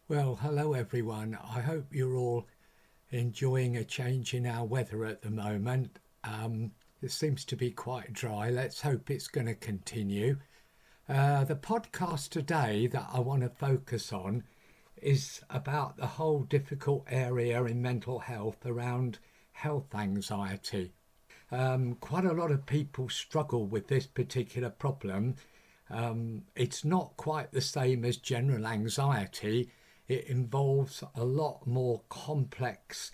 Well, hello everyone. I hope you're all enjoying a change in our weather at the moment. It seems to be quite dry. Let's hope it's going to continue. The podcast today that I want to focus on is about the whole difficult area in mental health around health anxiety. Quite a lot of people struggle with this particular problem. It's not quite the same as general anxiety. It involves a lot more complex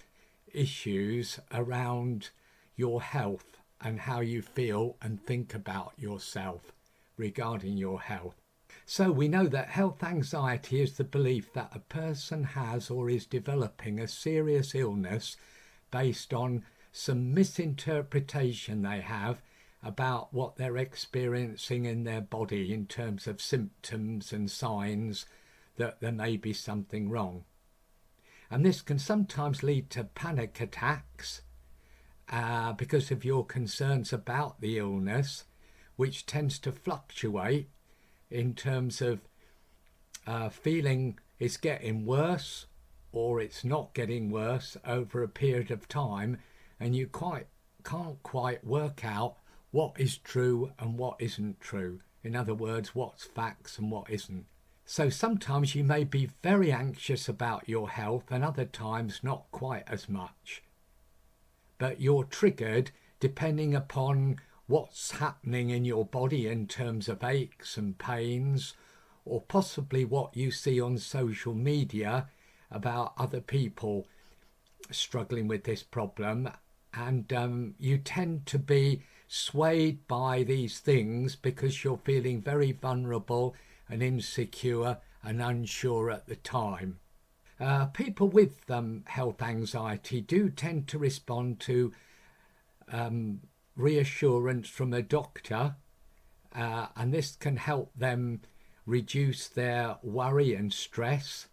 issues around your health and how you feel and think about yourself regarding your health. So we know that health anxiety is the belief that a person has or is developing a serious illness based on some misinterpretation they have about what they're experiencing in their body in terms of symptoms and signs that there may be something wrong. And this can sometimes lead to panic attacks because of your concerns about the illness, which tends to fluctuate in terms of feeling it's getting worse or it's not getting worse over a period of time, and you can't quite work out what is true and what isn't true. In other words, what's facts and what isn't. So sometimes you may be very anxious about your health and other times not quite as much. But you're triggered depending upon what's happening in your body in terms of aches and pains, or possibly what you see on social media about other people struggling with this problem. And you tend to be swayed by these things because you're feeling very vulnerable and insecure and unsure at the time. People with health anxiety do tend to respond to reassurance from a doctor, and this can help them reduce their worry and stress.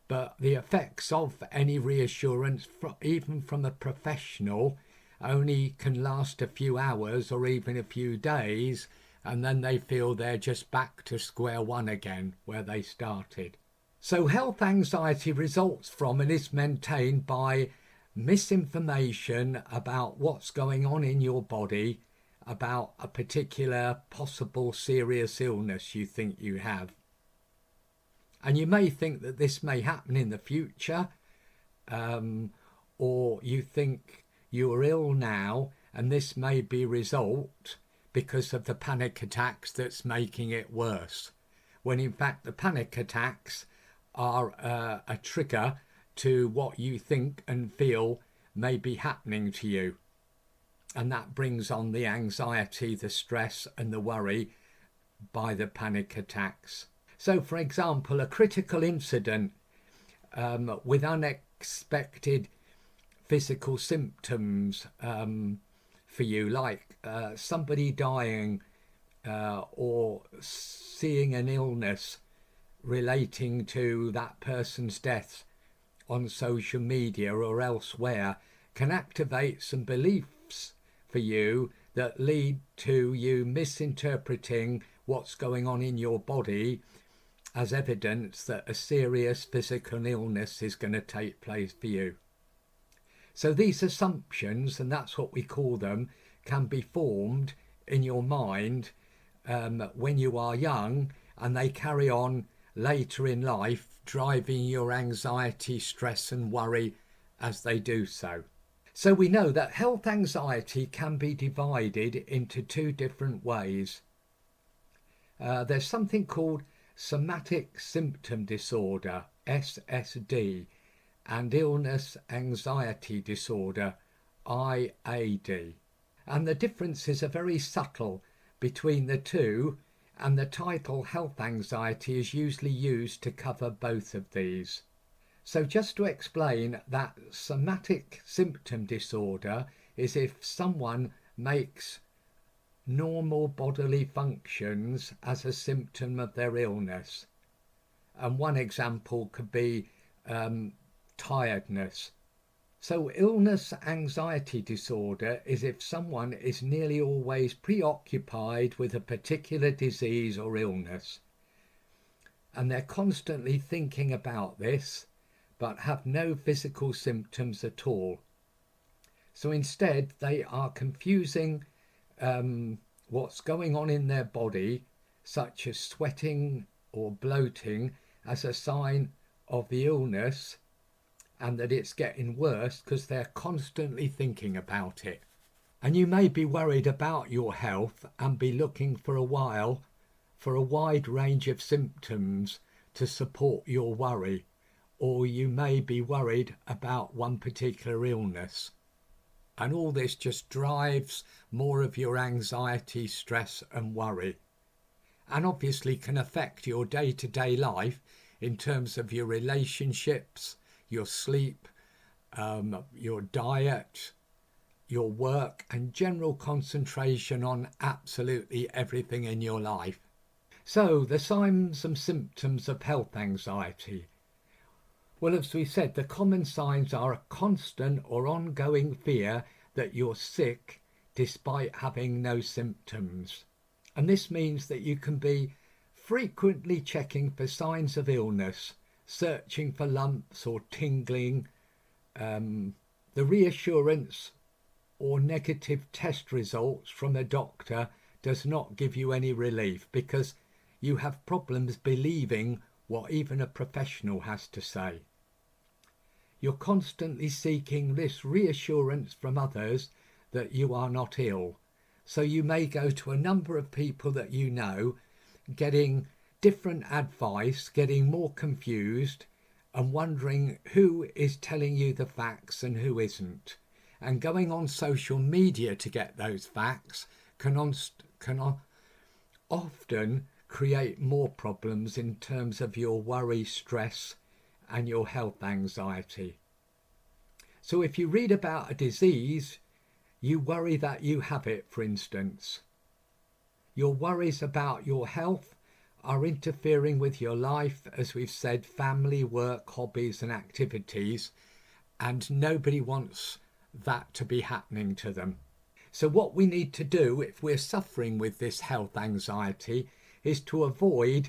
But the effects of any reassurance, even from a professional, only can last a few hours or even a few days, and then they feel they're just back to square one again, where they started. So health anxiety results from and is maintained by misinformation about what's going on in your body, about a particular possible serious illness you think you have. And you may think that this may happen in the future, or you think you're ill now and this may be a result because of the panic attacks that's making it worse, when in fact the panic attacks are a trigger to what you think and feel may be happening to you. And that brings on the anxiety, the stress and the worry by the panic attacks. So, for example, a critical incident with unexpected physical symptoms for you, like somebody dying or seeing an illness relating to that person's death on social media or elsewhere, can activate some beliefs for you that lead to you misinterpreting what's going on in your body as evidence that a serious physical illness is going to take place for you. So these assumptions, and that's what we call them, can be formed in your mind when you are young, and they carry on later in life, driving your anxiety, stress and worry as they do so. So we know that health anxiety can be divided into two different ways. There's something called somatic symptom disorder, SSD, and illness anxiety disorder, IAD. And the differences are very subtle between the two, and the title health anxiety is usually used to cover both of these. So just to explain, that somatic symptom disorder is if someone makes normal bodily functions as a symptom of their illness. And one example could be tiredness. So illness anxiety disorder is if someone is nearly always preoccupied with a particular disease or illness. and they're constantly thinking about this but have no physical symptoms at all. So instead they are confusing what's going on in their body, such as sweating or bloating, as a sign of the illness, and that it's getting worse because they're constantly thinking about it. And you may be worried about your health and be looking for a while for a wide range of symptoms to support your worry, or you may be worried about one particular illness. And all this just drives more of your anxiety, stress and worry, and obviously can affect your day-to-day life in terms of your relationships, your sleep, your diet, your work, and general concentration on absolutely everything in your life. So the signs and symptoms of health anxiety. Well, as we said, the common signs are a constant or ongoing fear that you're sick despite having no symptoms. And this means that you can be frequently checking for signs of illness, searching for lumps or tingling. The reassurance or negative test results from a doctor does not give you any relief because you have problems believing what even a professional has to say. You're constantly seeking this reassurance from others that you are not ill. So you may go to a number of people that you know, getting different advice, getting more confused and wondering who is telling you the facts and who isn't. And going on social media to get those facts can often create more problems in terms of your worry, stress and your health anxiety. So if you read about a disease, you worry that you have it, for instance. Your worries about your health are interfering with your life, as we've said, family, work, hobbies and activities, and nobody wants that to be happening to them. So what we need to do if we're suffering with this health anxiety is to avoid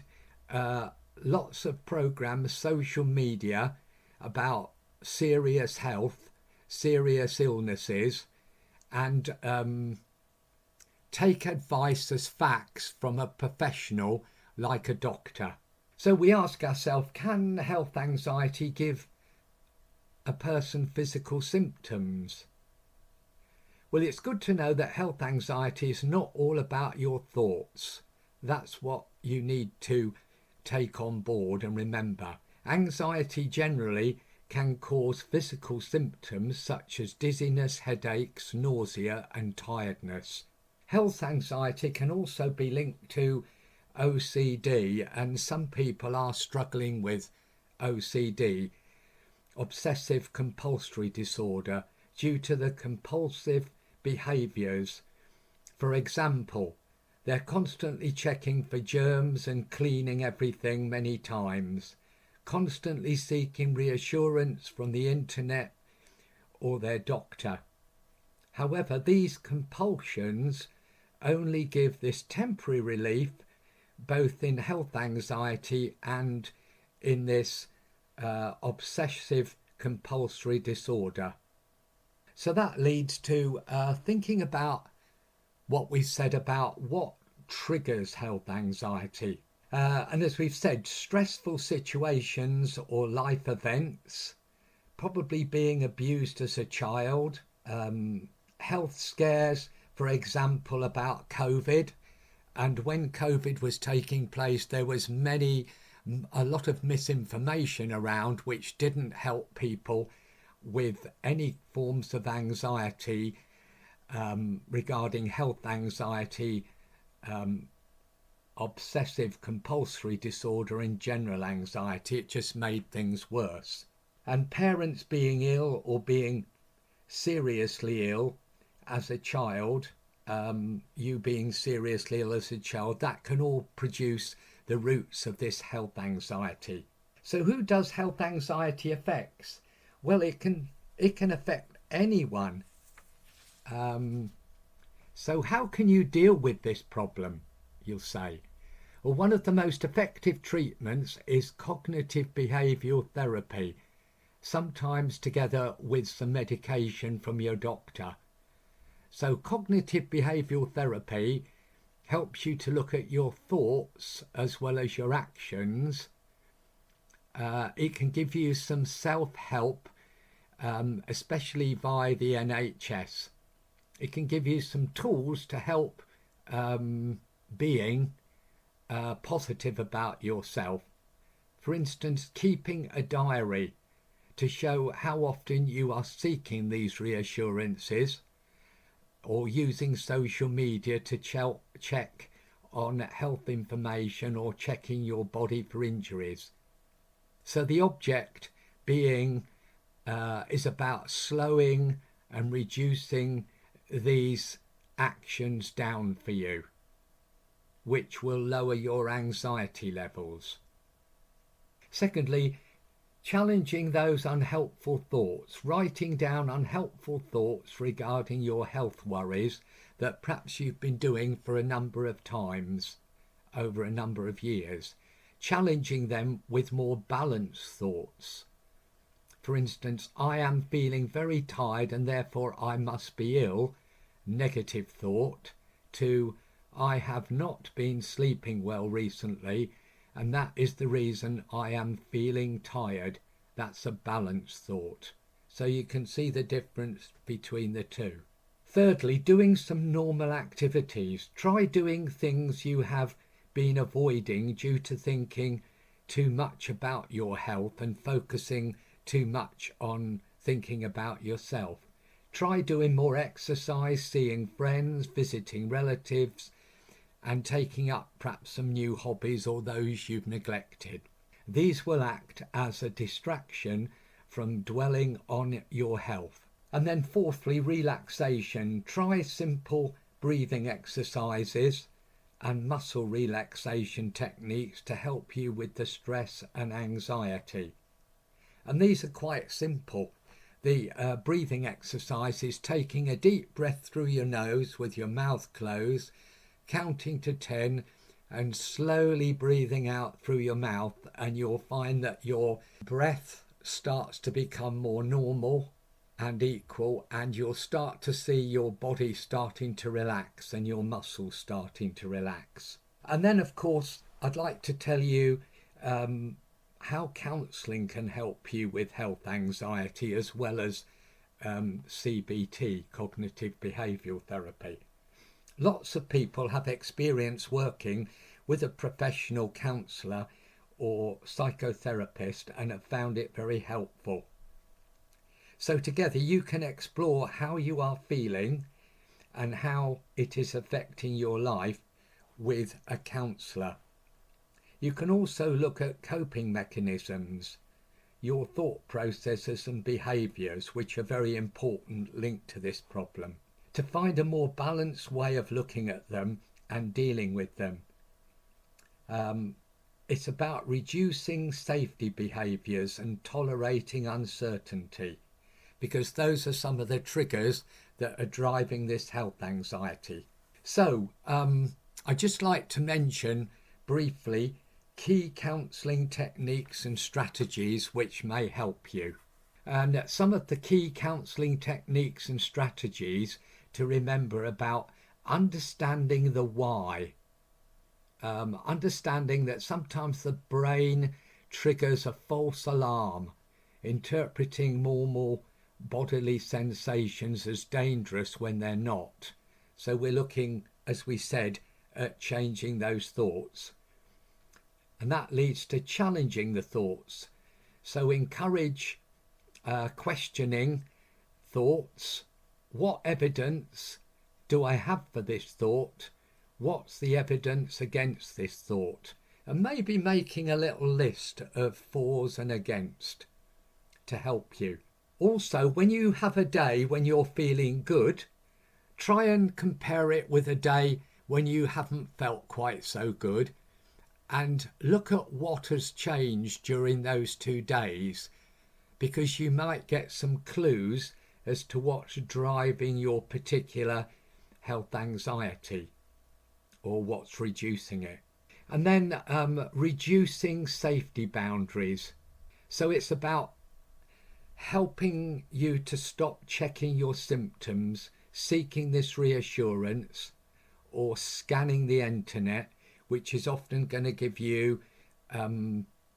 lots of programs, social media about serious health, serious illnesses, and take advice as facts from a professional like a doctor. So we ask ourselves, can health anxiety give a person physical symptoms? Well, it's good to know that health anxiety is not all about your thoughts. That's what you need to take on board and remember. Anxiety generally can cause physical symptoms such as dizziness, headaches, nausea and tiredness. Health anxiety can also be linked to OCD, and some people are struggling with OCD, obsessive compulsory disorder, due to the compulsive behaviours. For example, they're constantly checking for germs and cleaning everything many times, constantly seeking reassurance from the internet or their doctor. However, these compulsions only give this temporary relief, both in health anxiety and in this obsessive compulsory disorder. So that leads to thinking about what we said about what triggers health anxiety. And as we've said, stressful situations or life events, probably being abused as a child, health scares, for example, about COVID. And when COVID was taking place, there was a lot of misinformation around which didn't help people with any forms of anxiety regarding health anxiety, obsessive compulsory disorder and general anxiety. It just made things worse. And parents being ill or being seriously ill as a child, you being seriously ill as a child, that can all produce the roots of this health anxiety. So who does health anxiety affect? Well, it can affect anyone. So how can you deal with this problem, you'll say? Well, one of the most effective treatments is cognitive behavioural therapy, sometimes together with some medication from your doctor. So cognitive behavioural therapy helps you to look at your thoughts as well as your actions. It can give you some self-help, especially via the NHS. It can give you some tools to help being positive about yourself. For instance, keeping a diary to show how often you are seeking these reassurances, or using social media to check on health information or checking your body for injuries. So the object being is about slowing and reducing these actions down for you, which will lower your anxiety levels. Secondly, challenging those unhelpful thoughts, writing down unhelpful thoughts regarding your health worries that perhaps you've been doing for a number of times over a number of years, challenging them with more balanced thoughts. For instance, I am feeling very tired and therefore I must be ill, negative thought, to I have not been sleeping well recently and that is the reason I am feeling tired. That's a balanced thought. So you can see the difference between the two. Thirdly, doing some normal activities. Try doing things you have been avoiding due to thinking too much about your health and focusing too much on thinking about yourself. Try doing more exercise, seeing friends, visiting relatives, and taking up perhaps some new hobbies or those you've neglected. These will act as a distraction from dwelling on your health. And then fourthly, relaxation. Try simple breathing exercises and muscle relaxation techniques to help you with the stress and anxiety. And these are quite simple. The breathing exercise is taking a deep breath through your nose with your mouth closed, counting to 10 and slowly breathing out through your mouth, and you'll find that your breath starts to become more normal and equal, and you'll start to see your body starting to relax and your muscles starting to relax. And then of course I'd like to tell you how counselling can help you with health anxiety as well as CBT, cognitive behavioural therapy. Lots of people have experience working with a professional counsellor or psychotherapist and have found it very helpful. So together you can explore how you are feeling and how it is affecting your life with a counsellor. You can also look at coping mechanisms, your thought processes and behaviours, which are very important linked to this problem, to find a more balanced way of looking at them and dealing with them. It's about reducing safety behaviours and tolerating uncertainty, because those are some of the triggers that are driving this health anxiety. So I'd just like to mention briefly key counselling techniques and strategies which may help you. And some of the key counselling techniques and strategies to remember about understanding the why. Understanding that sometimes the brain triggers a false alarm, interpreting normal bodily sensations as dangerous when they're not. So we're looking, as we said, at changing those thoughts. And that leads to challenging the thoughts. So encourage questioning thoughts. What evidence do I have for this thought? What's the evidence against this thought? And maybe making a little list of fors and against to help you. Also, when you have a day when you're feeling good, try and compare it with a day when you haven't felt quite so good, and look at what has changed during those 2 days, because you might get some clues as to what's driving your particular health anxiety or what's reducing it. And then reducing safety boundaries. So it's about helping you to stop checking your symptoms, seeking this reassurance, or scanning the internet, which is often going to give you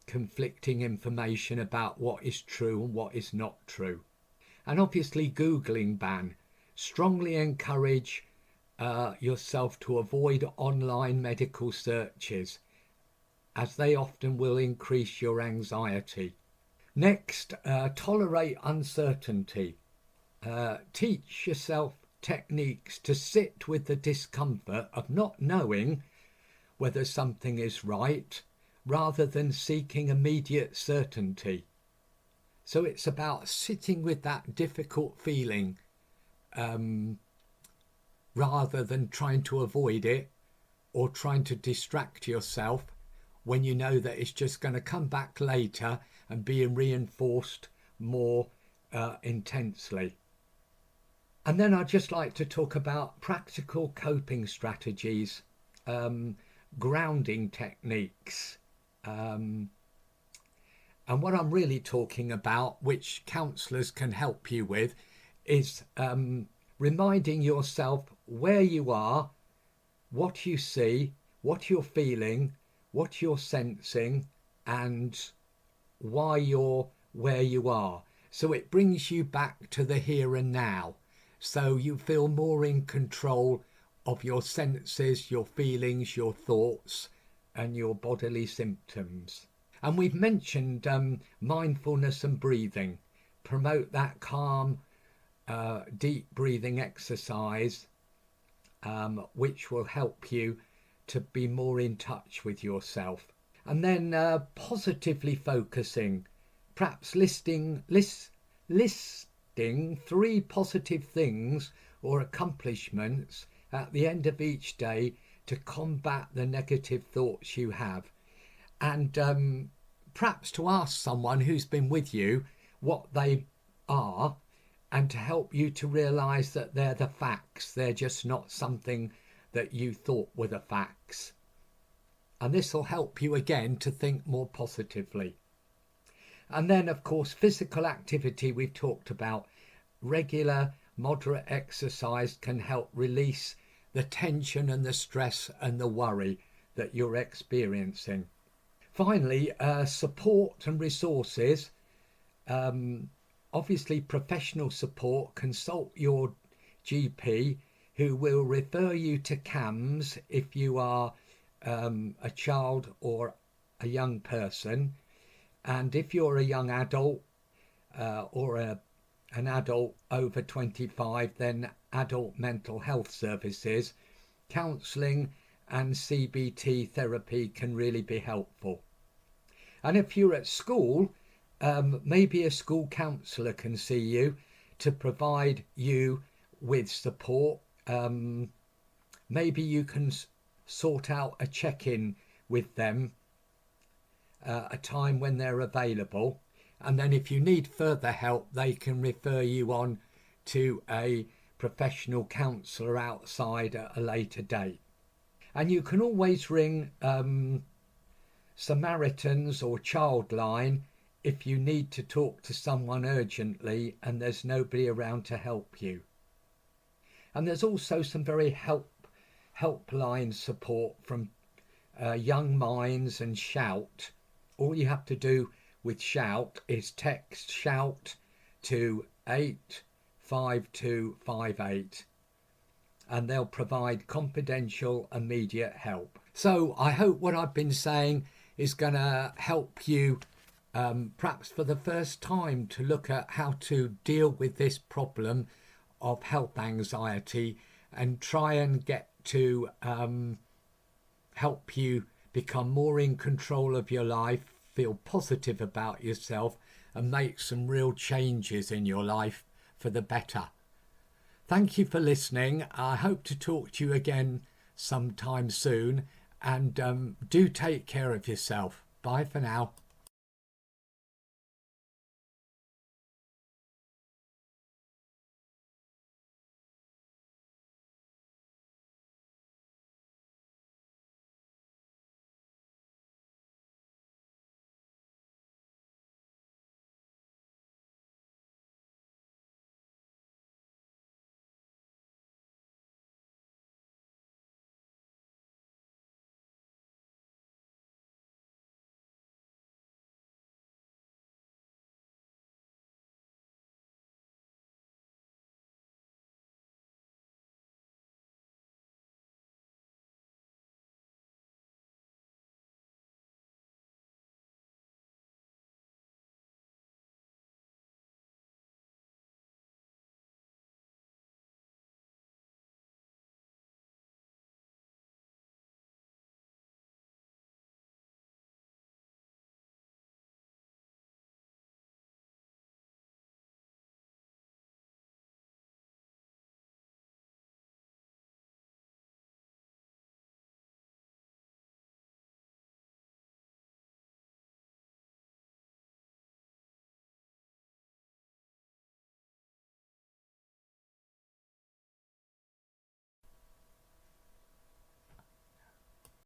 conflicting information about what is true and what is not true. And obviously Googling ban. Strongly encourage yourself to avoid online medical searches, as they often will increase your anxiety. Next, tolerate uncertainty. Teach yourself techniques to sit with the discomfort of not knowing whether something is right, rather than seeking immediate certainty. So it's about sitting with that difficult feeling rather than trying to avoid it or trying to distract yourself when you know that it's just going to come back later and being reinforced more intensely. And then I'd just like to talk about practical coping strategies, grounding techniques. And what I'm really talking about, which counsellors can help you with, is reminding yourself where you are, what you see, what you're feeling, what you're sensing, and why you're where you are. So it brings you back to the here and now. So you feel more in control of your senses, your feelings, your thoughts, and your bodily symptoms. And we've mentioned mindfulness and breathing. Promote that calm, deep breathing exercise, which will help you to be more in touch with yourself. And then positively focusing, perhaps listing 3 positive things or accomplishments at the end of each day to combat the negative thoughts you have. And perhaps to ask someone who's been with you what they are, and to help you to realise that they're the facts. They're just not something that you thought were the facts. And this will help you again to think more positively. And then, of course, physical activity we've talked about. Regular, moderate exercise can help release the tension and the stress and the worry that you're experiencing. Finally, support and resources. Obviously, professional support. Consult your GP, who will refer you to CAMHS if you are a child or a young person. And if you're a young adult or an adult over 25, then adult mental health services, counselling and CBT therapy can really be helpful. And if you're at school, maybe a school counsellor can see you to provide you with support. Maybe you can sort out a check-in with them, a time when they're available. And then if you need further help, they can refer you on to a professional counsellor outside at a later date. And you can always ring Samaritans or Childline if you need to talk to someone urgently and there's nobody around to help you. And there's also some very helpline support from Young Minds and Shout. All you have to do with Shout is text Shout to 85258 and they'll provide confidential immediate help. So I hope what I've been saying is going to help you perhaps for the first time to look at how to deal with this problem of health anxiety and try and get to help you become more in control of your life, feel positive about yourself and make some real changes in your life for the better. Thank you for listening. I hope to talk to you again sometime soon, and do take care of yourself. Bye for now.